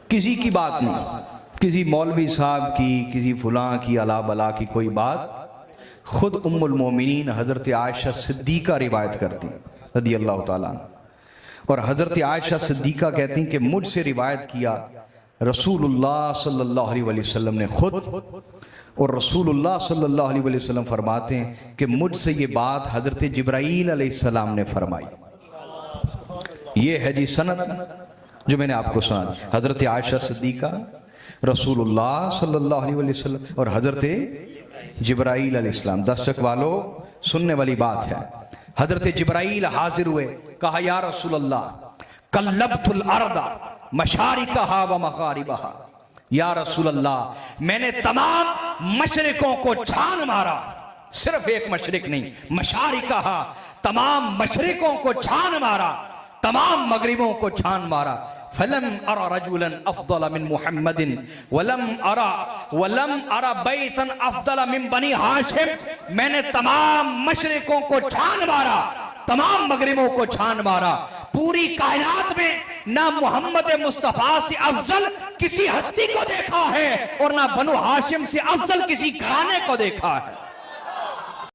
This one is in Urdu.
کسی کی بات نہیں، کسی مولوی صاحب کی، کسی فلاں کی، الا بلا کی کوئی بات، خود ام المومنین حضرت عائشہ صدیقہ روایت کرتی رضی اللہ تعالیٰ عنہ، اور حضرت عائشہ صدیقہ کہتی ہیں کہ مجھ سے روایت کیا رسول اللہ صلی اللہ علیہ وسلم نے خود، اور رسول اللہ صلی اللہ علیہ وسلم فرماتے ہیں کہ مجھ سے یہ بات حضرت جبرائیل علیہ السلام نے فرمائی۔ یہ ہے جی سند جو میں نے آپ کو سنا، حضرت عائشہ صدیقہ، رسول اللہ صلی اللہ علیہ وسلم اور حضرت جبرائیل علیہ السلام۔ دستک والو سننے والی بات ہے، حضرت جبرائیل حاضر ہوئے، کہا یا رسول اللہ قلبت الارض مشارقہا و مغاربہا، یا رسول اللہ میں نے تمام مشرقوں کو چھان مارا، صرف ایک مشرق نہیں، مشارقہا تمام مشرقوں کو چھان مارا، تمام مغربوں کو چھان مارا، فلم ارى رجلا افضل من محمد ولم ارى بیتا افضل من بنی ہاشم، میں نے تمام مشرقوں کو چھان مارا، تمام مغربوں کو چھان مارا، پوری کائنات میں نہ محمد مصطفیٰ سے افضل کسی ہستی کو دیکھا ہے اور نہ بنو ہاشم سے افضل کسی گھرانے کو دیکھا ہے۔